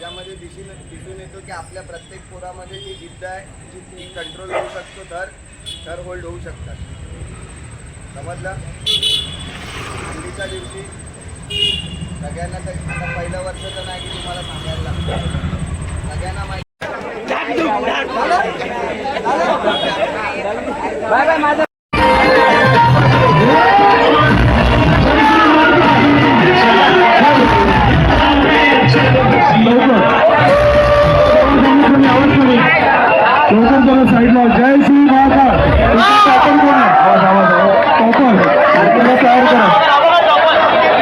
त्याच्यामध्ये दिसून येतो की आपल्या प्रत्येक पोरामध्ये जी जिद्द आहे ती कंट्रोल होऊ शकतो, तर होल्ड होऊ शकतात. समजलं? हल्लीच्या दिवशी सगळ्यांना तर आता पहिलं वर्ष तर नाही की तुम्हाला सांगायला लागतं, सगळ्यांना माहिती. साईडला जय श्री महाकाळ तयार करा.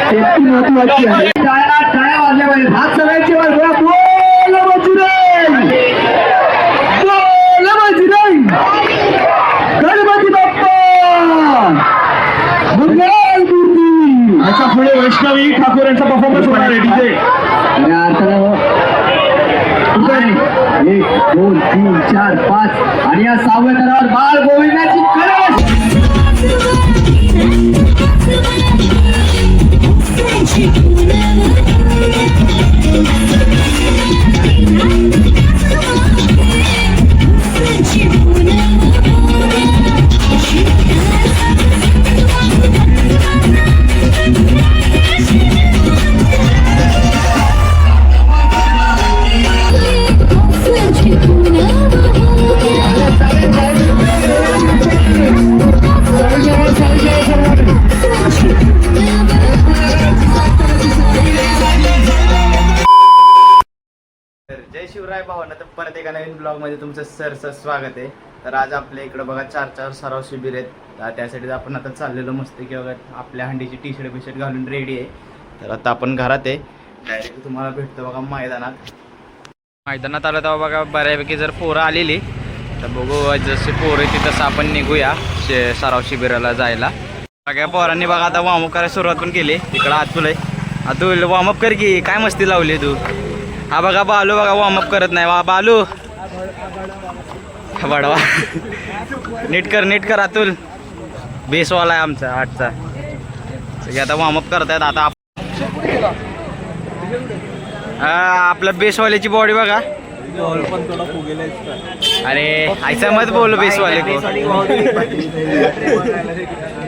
सेफ्टी महत्वाची आहे. टाळ्या वाजल्या पाहिजे. हात सगळ्यांची वर बोला. बोल बजरंग, बोल बजरंग, गणपती बाप्पा मंगल मूर्ती. याच्या पुढे वैष्णवी ठाकूर यांचा परफॉर्मन्स होणार आहे. डीजे 1 2 3 4 5 आणि या 6व्या थरावर बाळ गोविंदाची कळस. जय शिवराय भावांना. तर परत एका नवीन ब्लॉगमध्ये तुमचं सरसं स्वागत आहे. तर आज आपल्या इकडं बघा 4 सराव शिबिर आहेत. तर त्यासाठी आपण आता चाललेलो मस्त की बघा आपल्या हंडीची टी शर्ट घालून रेडी आहे. तर आता आपण घरात आहे. डायरेक्ट तुम्हाला भेटतो बघा मैदानात आलं तेव्हा बघा बऱ्यापैकी जर पोरं आलेली तर बघू जसे पोरं येते तसं आपण निघूया सराव शिबिराला जायला. सगळ्या पोरांनी बघा आता वॉर्मअप करायला सुरुवात पण केली. इकडं अतुल आहे. अतुल वॉर्मअप कर की, काय मस्ती लावली तू. हा बघा बालू बघा वॉर्मअप करत नाही. वा बालू बडवा नीट कर अतुल. बेसवाला आहे आमचा आठचा. सगळे आता वॉर्मअप करतायत. आता आपल्या बेसवाल्याची बॉडी बघा. अरे ऐसा मत बोलो बेसवाले को.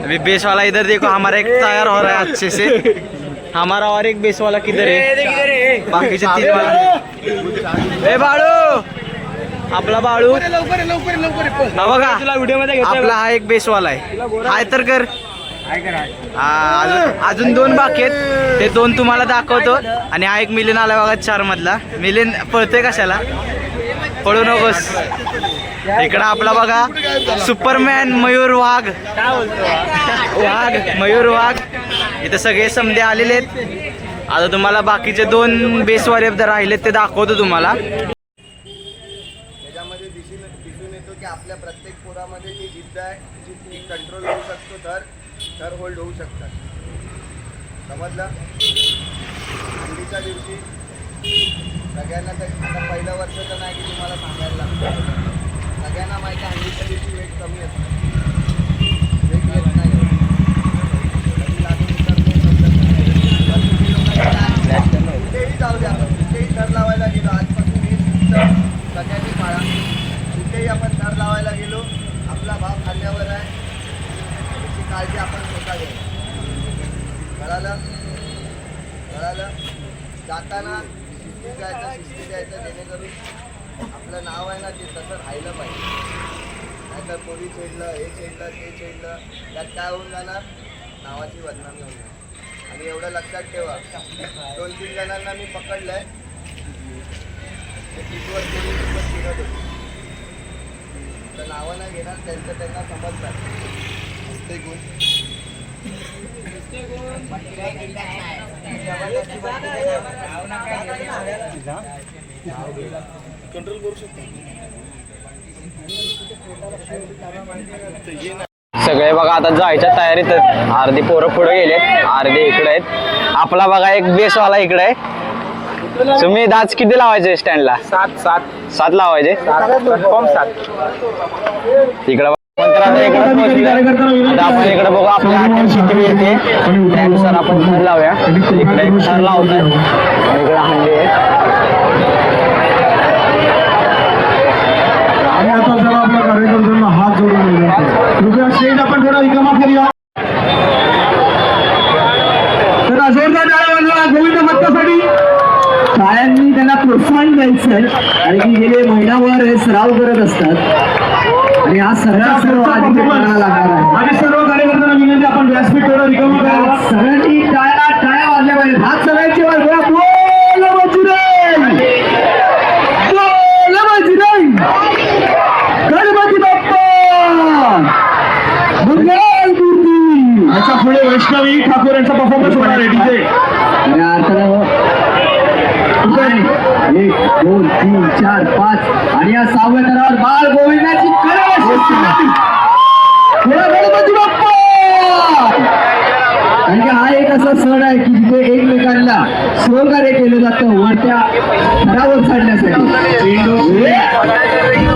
अभी बेसवाला इधर देखो हमारा एक तैयार हो रहा है अच्छे से. हमारा और एक बेस वाला किधर है. बाकीचे 3 वाला. ए बाळू, आपला बाळू हा बघा आपला हा एक बेस वाला आहे. हाय तर कर. अजून 2 बाकी आहेत. ते 2 तुम्हाला दाखवतो. आणि हा एक मिलियन आला बघा 4 मधला. मिलियन पळतोय कशाला, पळू नकोस. इकडं आपला बघा सुपरमॅन मयूर वाघ मयूर वाघ. इथं सगळे समधे आलेले आहेत. आता तुम्हाला बाकीचे 2 बेसवाले राहिले ते दाखवतो तुम्हाला. त्याच्यामध्ये दिसून येतो की आपल्या प्रत्येक पोरामध्ये जी जिद्द आहे ती कंट्रोल होऊ शकतो, तर होल्ड होऊ शकतात. समजलं? हल्लीच्या दिवशी सगळ्यांना तर आता पहिलं वर्ष तर नाही की तुम्हाला सांगायला लागतं, सगळ्यांना माहिती आहे हल्लीच्या दिवशी वेट कमी येतं, वेट येत नाही. कुठेही जाऊ द्या, आपण कुठेही थर लावायला गेलो आजपासून हे सगळ्यांनी पाळा. कुठेही आपण थर लावायला गेलो आपला भाव खाल्ल्यावर आहे, त्याची काळजी आपण स्वतः घ्यायची. कळालं? जाताना शिस्ती द्यायचं जेणेकरून आपलं नाव आहे ना ते तसं राहिलं पाहिजे. नाहीतर पोलीस छेडलं, हे छेडलं, ते छेडलं, त्यात काय होऊन जाणार, नावाची बदनामी होणार. आणि एवढं लक्षात ठेवा, 2-3 जणांना मी पकडलं आहे, ते तिथवर पोलीस फिरत होते. तर नावं नाही घेणार, त्यांना समजतात. असते गुण कंट्रोल करू शकतो. सगळे बघा आता जायच्या तयारीत आहेत. अर्धी पोरं पुढे गेलेत, अर्धे इकडे आहेत. आपला बघा एक बेसवाला इकडे आहे. तुम्ही दाज किती लावायचे स्टँडला? 7 लावायचे. इकडे आता आपण इकडे बघू आपल्या अटेम्प किती येते त्यानुसार आपण थर लावूया. इकडे थर लावतोय, इकडे हंडी आहे. त्यासाठी शाळांनी त्यांना प्रोत्साहन द्यायचं आणि की गेले महिनाभर हे सराव करत असतात आणि हा सर्व आधी करायला लागणार आहे. आणि सर्व कार्यकर्त्यांना विनंती आपण व्यासपीठ थोडं रिकामं करावं. सगळ्यांनी टाळ्या वाजल्या पाहिजे. हात सगळ्यांचे वर करा. बोल बजरंग, बोल बजरंग, गणपती बाप्पा मंगल मूर्ती. याच्या पुढे वैष्णवी ठाकूर यांचा परफॉर्मन्स होणार आहे डीजे. या अर्थानं 1 2 3 4 5 आणि या 6व्या थरावर बाळ गोविंदाची गणपती बाप्पा. कारण की हा एक असा सण आहे की जिथे एकमेकांना सहकार्य केलं जातं वरत्या थरावर चढण्यासाठी.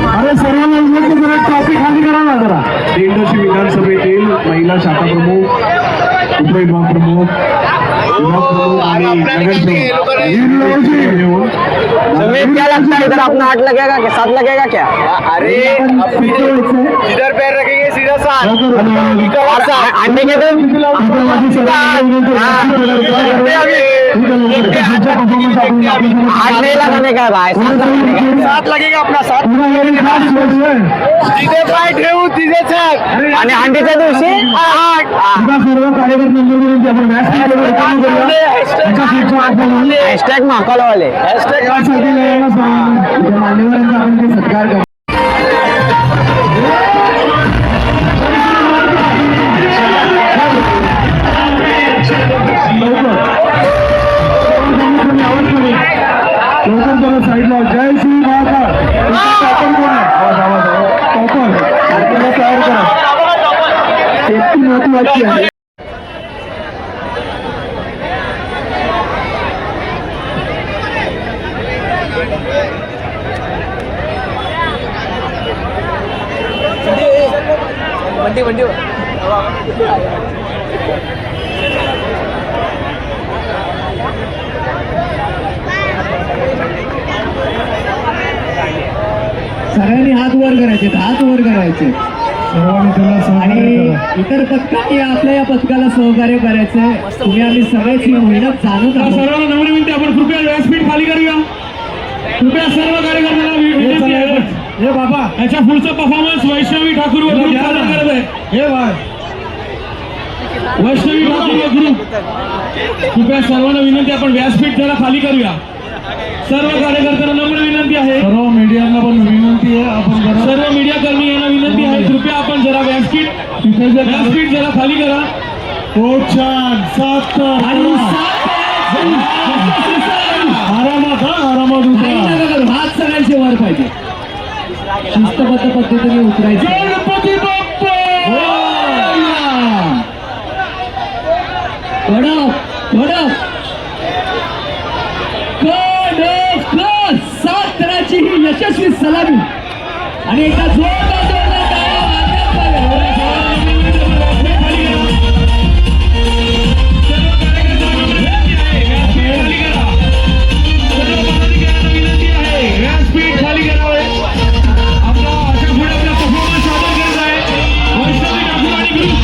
अरे सर्वांना विनंती करा, टॉपिक खाली करा ना जरा. दिंडोशी विधानसभेतील महिला शाखा प्रमुख, उपविभाग प्रमुख, विभाग प्रमुख आणि नगरसेवक क्या लगता है इधर अपना 8 लगेगा क्या 7 लगेगा क्या? अरे इधर पैर रखेंगे सीधा साथ अंडे के आठ नहीं लगाने का भाई 7 लगेगा अपना 7 तिथे पाय ठेवू तिथे साथ आणि अंडीच्या दिवशी 8 सर्व कार्यकर्त्यांना आपण हॅशटॅग महाकालवाले मान्यवरांचा आपण ते सत्कार करू. लवकर साईडला जय श्री महाकाल. आपण कोण आहे तयार करा. सेफ्टी महत्वाची आहे. सगळ्यांनी हात वर करायचे, हात वर करायचे सर्वांनी त्याला आणि इतर पथकांनी आपल्या या पथकाला सहकार्य करायचंय. तुम्ही आम्ही सगळेच ही मेहनत जाणत आहोत. सर्वांना नम्र विनंती आपण कृपया व्यासपीठ खाली करूया. कृपया सर्व कार्यकर्त्यांना विनंती आहे. हे बाबा याच्या पुढचा परफॉर्मन्स वैष्णवी ठाकूर व ग्रुप सादर करत आहे. हे बाय वैष्णवी ठाकूर व ग्रुप. कृपया सर्वांना विनंती आपण व्यासपीठ जरा खाली करूया. सर्व कार्यकर्त्यांना नम्र विनंती आहे. सर्व मीडियांना पण विनंती आहे. आपण सर्व मीडिया कर्मी यांना विनंती आहे कृपया आपण जरा व्यासपीठ जरा खाली करा. छान 7 आरामात हात सगळ्यांचे वर पाहिजे. शिस्तबद्ध पद्धतीने उतरायचे. गणपती बाप्पा सात थराची ही यशस्वी सलामी आणि एका जोरदार व्यासपीठ खाली करावे. आपला अशा पुढे आपला परफॉर्मन्स सादर करत आहे वैष्णवी ठाकूर आणि ग्रुप.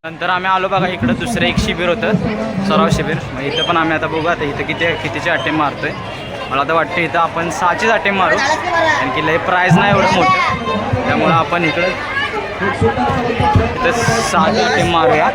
नंतर आम्ही आलो बघा इकडं दुसरं एक शिबिर होतं, सराव शिबिर. मग इथं पण आम्ही आता बघू आता इथं कितीचे अटेम्प मारतोय. मला तर वाटतं इथं आपण 6चीच अटेम्प मारू, कारण की लय प्राईज नाही एवढं मोठं, त्यामुळं आपण इथं 6 अटेम्प मारूया.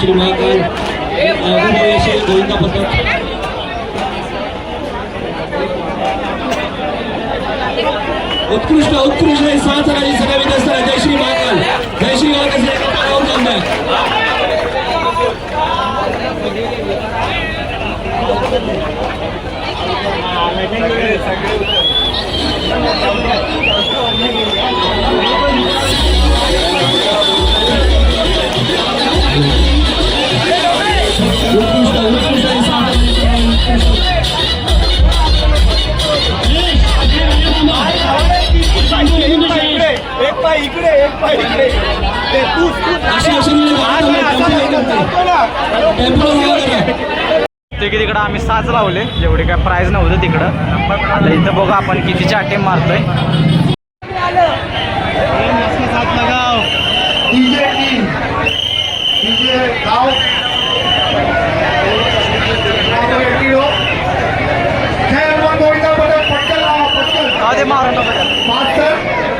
श्री महाकाल श्री गोविंदा पथक उत्कृष्ट 7 जणांची सगळ्या विद्यार्थ्यांना जय श्री महाकाल, जय श्री महाकाल. तिकडं आम्ही 6च लावले, जेवढे काय प्राईज नव्हतं तिकडं. आता इथं बघू आपण कितीचे अटेम्प मारतोय.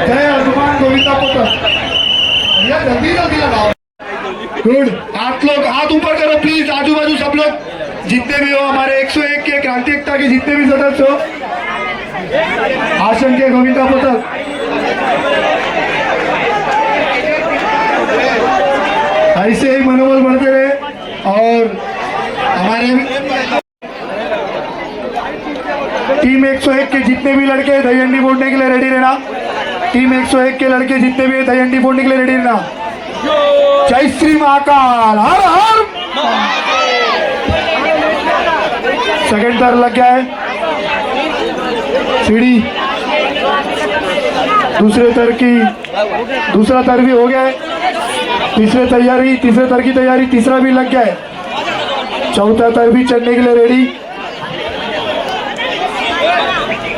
जय हनुमान गोविंदा पथक. गुड. आप लोग हाथ ऊपर करो प्लीज, आजू बाजू सब लोग जितने भी हो, हमारे 101 के क्रांति एकता के जितने भी सदस्य हो, आसन के गोविंदा पथक. ऐसे ही मनोबल बढ़ते रहे. और हमारे टीम 101 के जितने भी लड़के दहीहंडी फोड़ने के लिए रेडी रहना. टीम 101 के लड़के जितने भी दहीहंडी फोड़ने के लिए रेडी रहना. जय श्री महाकाल. हर हर. सेकंड तर लग गया है. सीढ़ी दूसरा तर भी हो गया है. तीसरे तर की तैयारी तीसरा भी लग गया है. चौथा तर भी चढ़ने के लिए रेडी.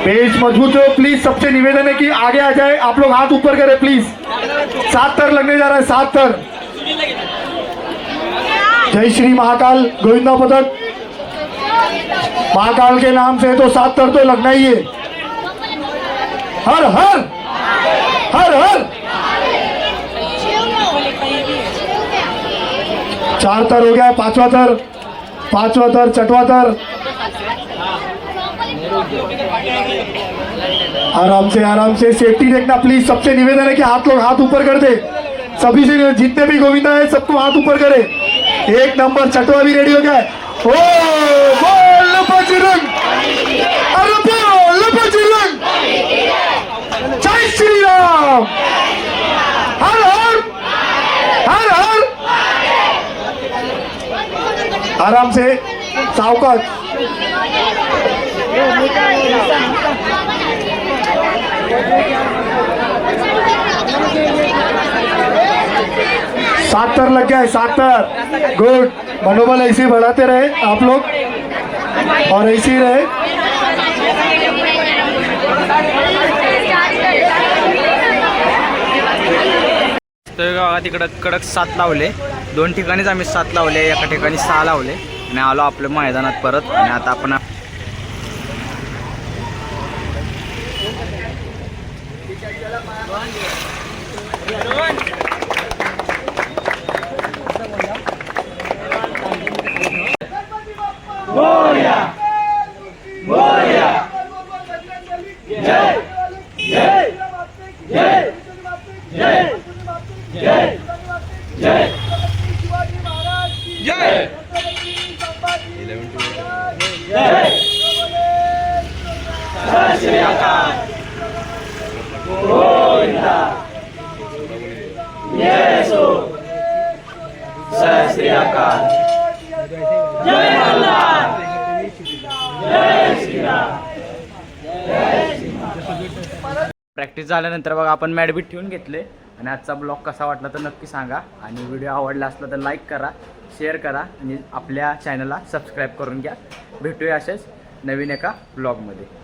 पेज मजबूत हो प्लीज. सबसे निवेदन है कि आगे आ जाए. आप लोग हाथ ऊपर करें प्लीज. 7 तर लगने जा रहा है, 7 तर। जय श्री महाकाल गोविंदा पदक, महाकाल के नाम से तो 7 तर तो लगना ही है। हर हर हर हर 4 तर हो गया, 5वां तर, 6वां तर। आराम से सेफ्टी देखना प्लीज। सबसे निवेदन है कि हाथ ऊपर कर दे। सभी से जितने भी गोविंदा है सबको हाथ ऊपर करे। 1 नंबर, 6वां भी रेडी हो गया है। ओ बोल बजरंग, अरे बोल बजरंग, जय श्री राम, हर हर हर हर। आराम से, सावकाश। सात तर लग गया है, 7 तर। गुड, मनोबल ऐसे ही बढ़ाते रहे आप लोग और ऐसे ही रहे। तर बघा तिकडं कडक 7 लावले, 2 ठिकाणीच आम्ही 7 लावले, एका ठिकाणी 6 लावले आणि आलो आपल्या मैदानात परत. आणि आता आपण प्रॅक्टिस झाल्यानंतर बघा आपण मॅडबीट ठेवून घेतले. आणि आजचा ब्लॉग कसा वाटला तर नक्की सांगा. आणि व्हिडिओ आवडला असला तर लाईक करा, शेअर करा आणि आपल्या चॅनलला सबस्क्राईब करून घ्या. भेटूया असेच नवीन एका ब्लॉगमध्ये.